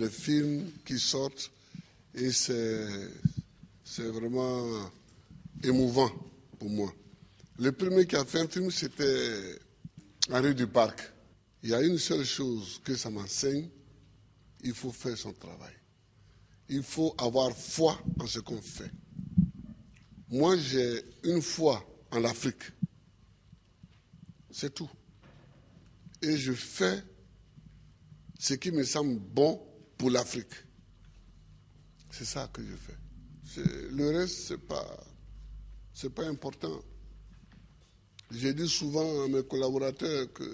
des films qui sortent et c'est vraiment émouvant pour moi. Le premier qui a fait un film, c'était Henri Duparc. Il y a une seule chose que ça m'enseigne, il faut faire son travail. Il faut avoir foi en ce qu'on fait. Moi, j'ai une foi en l'Afrique. C'est tout. Et je fais ce qui me semble bon pour l'Afrique. C'est ça que je fais. Le reste, c'est pas important. J'ai dit souvent à mes collaborateurs que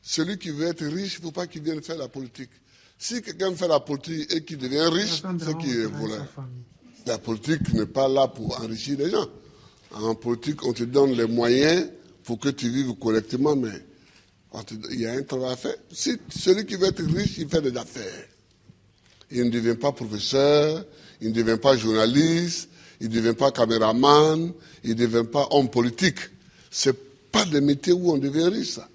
celui qui veut être riche, il ne faut pas qu'il vienne faire la politique. Si quelqu'un fait la politique et qu'il devient riche, c'est qu'il est voleur. La politique n'est pas là pour enrichir les gens. En politique, on te donne les moyens pour que tu vives correctement, mais il y a un travail à faire. Si celui qui veut être riche, il fait des affaires. Il ne devient pas professeur, il ne devient pas journaliste, il ne devient pas caméraman, il ne devient pas homme politique. Ce n'est pas des métiers où on devient riche, ça.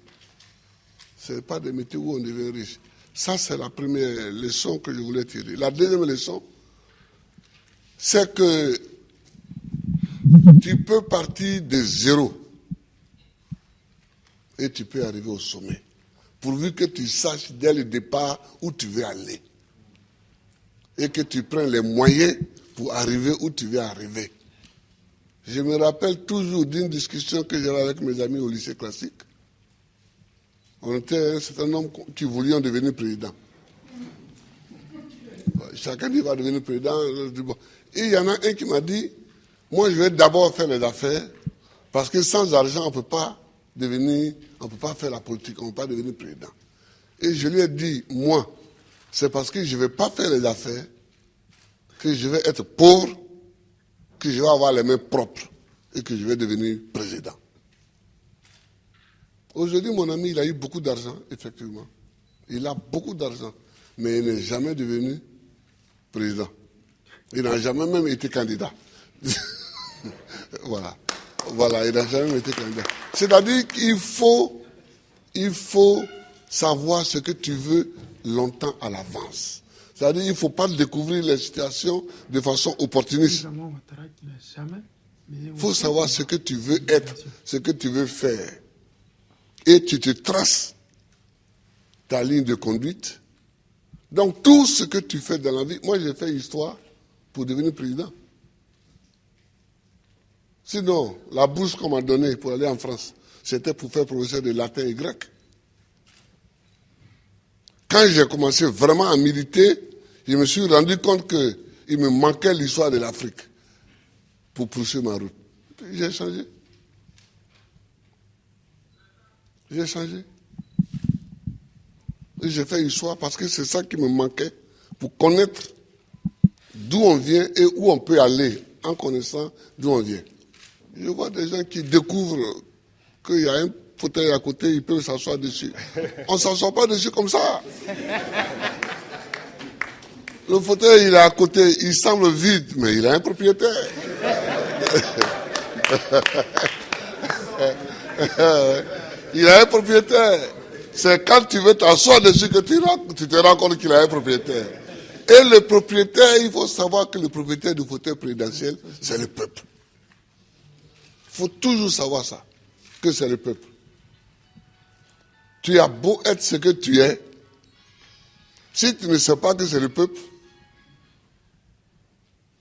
Ce n'est pas des métiers où on devient riche. Ça, c'est la première leçon que je voulais tirer. La deuxième leçon, c'est que tu peux partir de zéro et tu peux arriver au sommet. Pourvu que tu saches dès le départ où tu veux aller. Et que tu prennes les moyens pour arriver où tu veux arriver. Je me rappelle toujours d'une discussion que j'avais avec mes amis au lycée classique. On était un certain nombre qui voulions devenir président. Chacun dit va devenir président. Et il y en a un qui m'a dit, moi je vais d'abord faire les affaires, parce que sans argent on ne peut pas faire la politique, on ne peut pas devenir président. Et je lui ai dit, moi, c'est parce que je ne vais pas faire les affaires, que je vais être pauvre, que je vais avoir les mains propres et que je vais devenir président. Aujourd'hui, mon ami, il a eu beaucoup d'argent, effectivement. Il a beaucoup d'argent, mais il n'est jamais devenu président. Il n'a jamais même été candidat. Voilà, il n'a jamais été candidat. C'est-à-dire qu'il faut savoir ce que tu veux longtemps à l'avance. C'est-à-dire qu'il ne faut pas découvrir les situations de façon opportuniste. Il faut savoir ce que tu veux être, ce que tu veux faire. Et tu te traces ta ligne de conduite. Donc tout ce que tu fais dans la vie, moi j'ai fait histoire pour devenir président. Sinon, la bourse qu'on m'a donnée pour aller en France, c'était pour faire professeur de latin et grec. Quand j'ai commencé vraiment à militer, je me suis rendu compte qu'il me manquait l'histoire de l'Afrique pour poursuivre ma route. J'ai changé. J'ai changé. Et j'ai fait histoire parce que c'est ça qui me manquait pour connaître d'où on vient et où on peut aller en connaissant d'où on vient. Je vois des gens qui découvrent qu'il y a un fauteuil à côté, ils peuvent s'asseoir dessus. On ne s'assoit pas dessus comme ça. Le fauteuil, il est à côté, il semble vide, mais il a un propriétaire. Il a un propriétaire. C'est quand tu veux t'asseoir dessus que tu te rends compte qu'il a un propriétaire. Et le propriétaire, il faut savoir que le propriétaire du fauteuil présidentiel, c'est le peuple. Il faut toujours savoir ça, que c'est le peuple. Tu as beau être ce que tu es, si tu ne sais pas que c'est le peuple,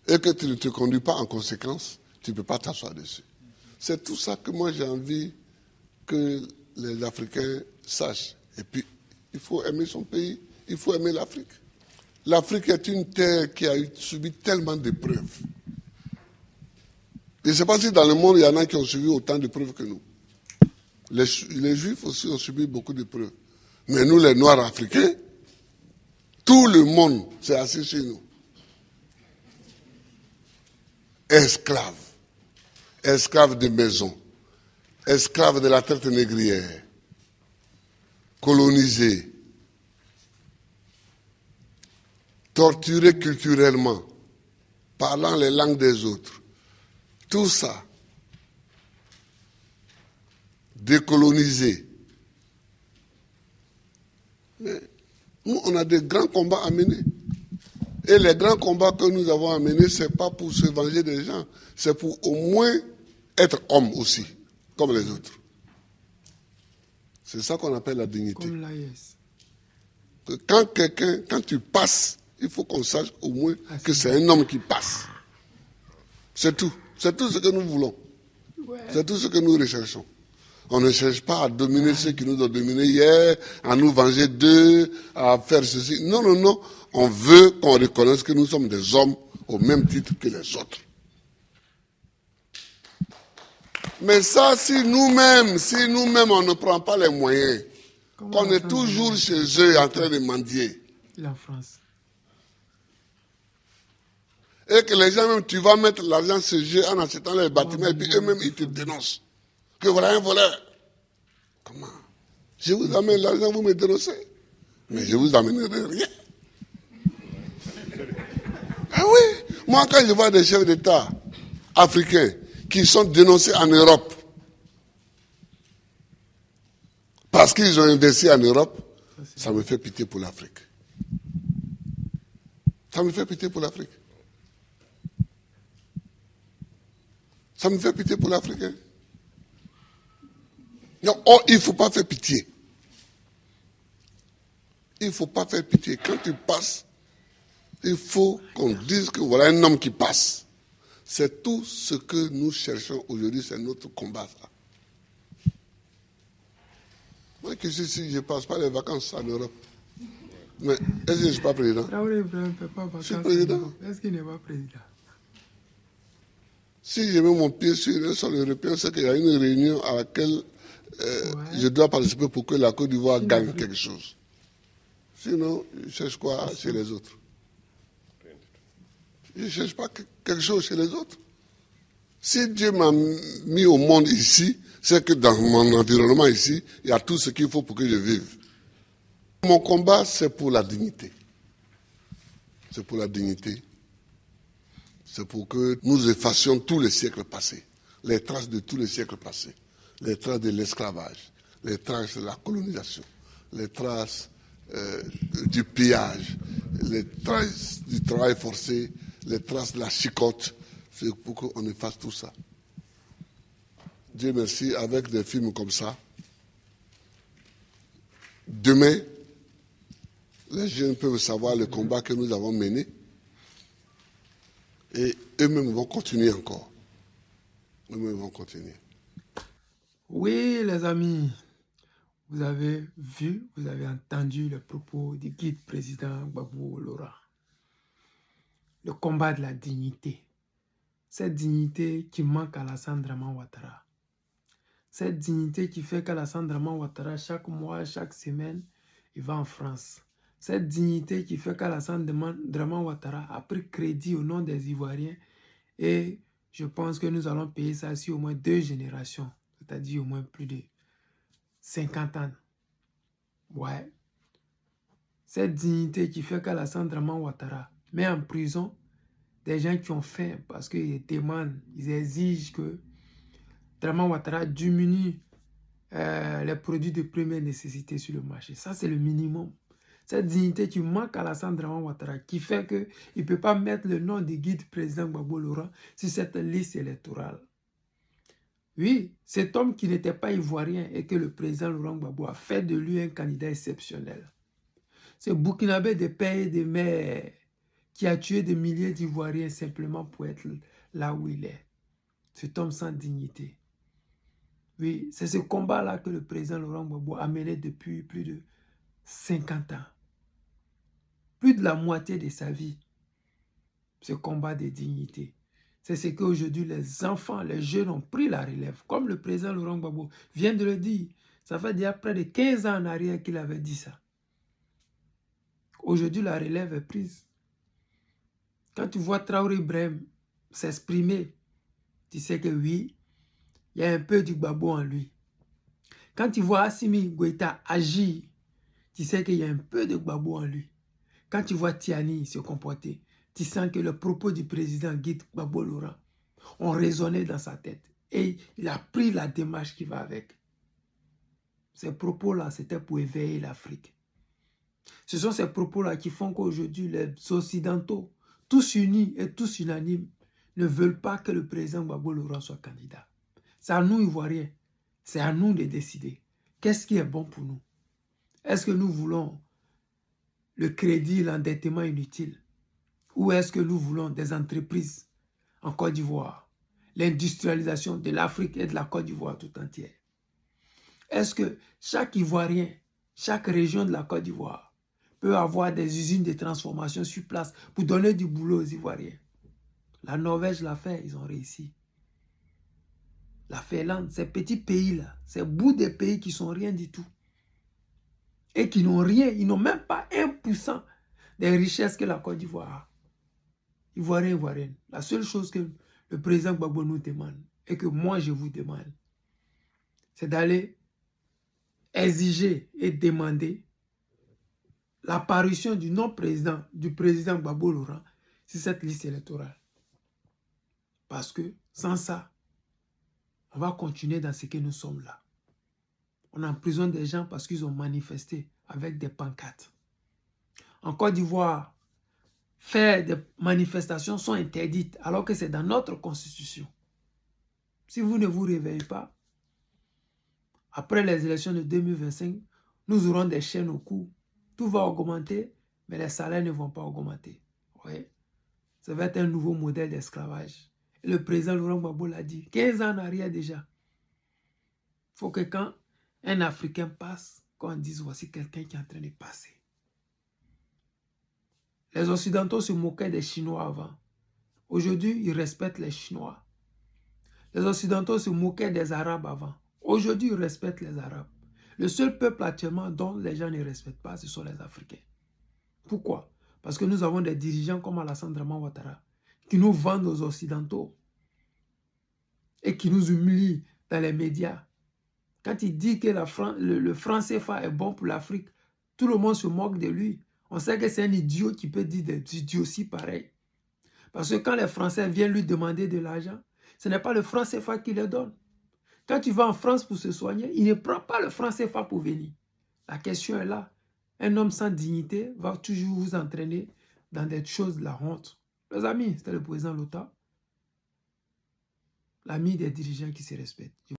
et que tu ne te conduis pas en conséquence, tu ne peux pas t'asseoir dessus. C'est tout ça que moi j'ai envie que les Africains sachent. Et puis, il faut aimer son pays, il faut aimer l'Afrique. L'Afrique est une terre qui a subi tellement d'épreuves. Je ne sais pas si dans le monde, il y en a qui ont subi autant d'épreuves que nous. Les Juifs aussi ont subi beaucoup d'épreuves. Mais nous, les Noirs africains, tout le monde s'est assis sur nous. Esclaves. Esclaves de maison. Esclaves de la traite négrière. Colonisés. Torturés culturellement. Parlant les langues des autres. Tout ça, décolonisé. Mais Nous, on a des grands combats à mener. Et les grands combats que nous avons à mener, ce n'est pas pour se venger des gens, c'est pour au moins être homme aussi, comme les autres. C'est ça qu'on appelle la dignité. Comme l'AIS. Quand tu passes, il faut qu'on sache au moins que c'est un homme qui passe. C'est tout. C'est tout ce que nous voulons. Ouais. C'est tout ce que nous recherchons. On ne cherche pas à dominer ceux qui nous ont dominés hier, à nous venger d'eux, à faire ceci. Non, non, non. On veut qu'on reconnaisse que nous sommes des hommes au même titre que les autres. Mais ça, si nous-mêmes, on ne prend pas les moyens, qu'on est toujours chez eux en train de mendier. La France. Et que les gens, même, tu vas mettre l'argent chez eux en achetant les bâtiments, et puis eux-mêmes, ils te dénoncent. Que voilà un voleur. Comment? Je vous amène l'argent, vous me dénoncez. Mais je vous amènerai rien. Ah oui. Moi, quand je vois des chefs d'État africains qui sont dénoncés en Europe, parce qu'ils ont investi en Europe, ça me fait pitié pour l'Afrique. Ça me fait pitié pour l'Afrique. Ça me fait pitié pour l'Afrique. Hein? Non, oh, il ne faut pas faire pitié. Il ne faut pas faire pitié. Quand tu passes, il faut qu'on dise que voilà un homme qui passe. C'est tout ce que nous cherchons aujourd'hui, c'est notre combat. Ça. Moi, que si je ne passe pas les vacances en Europe, mais est-ce que je ne suis pas président? Traoré Ibrahim ne fait pas vacances. Je suis président. Est-ce qu'il n'est pas président? Si je mets mon pied sur un sol européen, c'est qu'il y a une réunion à laquelle je dois participer pour que la Côte d'Ivoire gagne quelque chose. Sinon, je cherche quoi chez les autres? Je ne cherche pas quelque chose chez les autres. Si Dieu m'a mis au monde ici, c'est que dans mon environnement ici, il y a tout ce qu'il faut pour que je vive. Mon combat, c'est pour la dignité. C'est pour la dignité. C'est pour que nous effacions tous les siècles passés, les traces de tous les siècles passés, les traces de l'esclavage, les traces de la colonisation, les traces du pillage, les traces du travail forcé, les traces de la chicote. C'est pour qu'on efface tout ça. Dieu merci, avec des films comme ça, demain, les jeunes peuvent savoir le combat que nous avons mené et eux-mêmes vont continuer encore. Eux-mêmes vont continuer. Oui, les amis, vous avez vu, vous avez entendu le propos du guide président Gbagbo Laurent. Le combat de la dignité. Cette dignité qui manque à Alassane Draman Ouattara. Cette dignité qui fait qu'Alassane Draman Ouattara, chaque mois, chaque semaine, il va en France. Cette dignité qui fait qu'Alassane Draman Ouattara a pris crédit au nom des Ivoiriens et je pense que nous allons payer ça sur au moins 2 générations, c'est-à-dire au moins plus de 50 ans. Ouais. Cette dignité qui fait qu'Alassane Draman Ouattara met en prison des gens qui ont faim parce qu'ils demandent, ils exigent que Draman Ouattara diminue les produits de première nécessité sur le marché. Ça, c'est le minimum. Cette dignité qui manque à Alassane Draman Ouattara, qui fait qu'il ne peut pas mettre le nom du guide président Gbagbo Laurent sur cette liste électorale. Oui, cet homme qui n'était pas ivoirien et que le président Laurent Gbagbo a fait de lui un candidat exceptionnel. Ce Burkinabé de père et de mère qui a tué des milliers d'Ivoiriens simplement pour être là où il est. Cet homme sans dignité. Oui, c'est ce combat-là que le président Laurent Gbagbo a mené depuis plus de 50 ans. Plus de la moitié de sa vie. Ce combat de dignité. C'est ce qu'aujourd'hui les enfants, les jeunes ont pris la relève. Comme le président Laurent Gbagbo vient de le dire. Ça fait déjà près de 15 ans en arrière qu'il avait dit ça. Aujourd'hui, la relève est prise. Quand tu vois Traoré Ibrahim s'exprimer, tu sais que oui, il y a un peu du Gbagbo en lui. Quand tu vois Assimi Goïta agir, tu sais qu'il y a un peu de Gbagbo en lui. Quand tu vois Tiani se comporter, tu sens que le propos du président guide Gbagbo Laurent ont résonné dans sa tête. Et il a pris la démarche qui va avec. Ces propos-là, c'était pour éveiller l'Afrique. Ce sont ces propos-là qui font qu'aujourd'hui, les Occidentaux, tous unis et tous unanimes, ne veulent pas que le président Gbagbo Laurent soit candidat. C'est à nous, Ivoiriens. C'est à nous de décider. Qu'est-ce qui est bon pour nous? Est-ce que nous voulons le crédit, l'endettement inutile? Ou est-ce que nous voulons des entreprises en Côte d'Ivoire? L'industrialisation de l'Afrique et de la Côte d'Ivoire tout entière. Est-ce que chaque Ivoirien, chaque région de la Côte d'Ivoire peut avoir des usines de transformation sur place pour donner du boulot aux Ivoiriens? La Norvège l'a fait, ils ont réussi. La Finlande, ces petits pays-là, ces bouts de pays qui sont rien du tout. Et qui n'ont rien, ils n'ont même pas 1% des richesses que la Côte d'Ivoire a. Ivoiriens, Ivoiriennes, la seule chose que le président Gbagbo nous demande, et que moi je vous demande, c'est d'aller exiger et demander l'apparition du non-président, du président Gbagbo Laurent, sur cette liste électorale. Parce que sans ça, on va continuer dans ce que nous sommes là. On emprisonne des gens parce qu'ils ont manifesté avec des pancartes. En Côte d'Ivoire, faire des manifestations sont interdites alors que c'est dans notre constitution. Si vous ne vous réveillez pas, après les élections de 2025, nous aurons des chaînes au cou. Tout va augmenter, mais les salaires ne vont pas augmenter. Ouais. Ça va être un nouveau modèle d'esclavage. Le président Laurent Gbagbo l'a dit, 15 ans en arrière déjà. Il faut que quand un Africain passe, qu'on dise voici quelqu'un qui est en train de passer. Les Occidentaux se moquaient des Chinois avant. Aujourd'hui, ils respectent les Chinois. Les Occidentaux se moquaient des Arabes avant. Aujourd'hui, ils respectent les Arabes. Le seul peuple actuellement dont les gens ne respectent pas, ce sont les Africains. Pourquoi? Parce que nous avons des dirigeants comme Alassane Draman Ouattara qui nous vendent aux Occidentaux et qui nous humilient dans les médias. Quand il dit que le franc CFA est bon pour l'Afrique, tout le monde se moque de lui. On sait que c'est un idiot qui peut dire des idioties pareilles. Parce que quand les Français viennent lui demander de l'argent, ce n'est pas le franc CFA qui le donne. Quand tu vas en France pour se soigner, il ne prend pas le franc CFA pour venir. La question est là. Un homme sans dignité va toujours vous entraîner dans des choses de la honte. Les amis, c'était le président Lota, l'ami des dirigeants qui se respectent.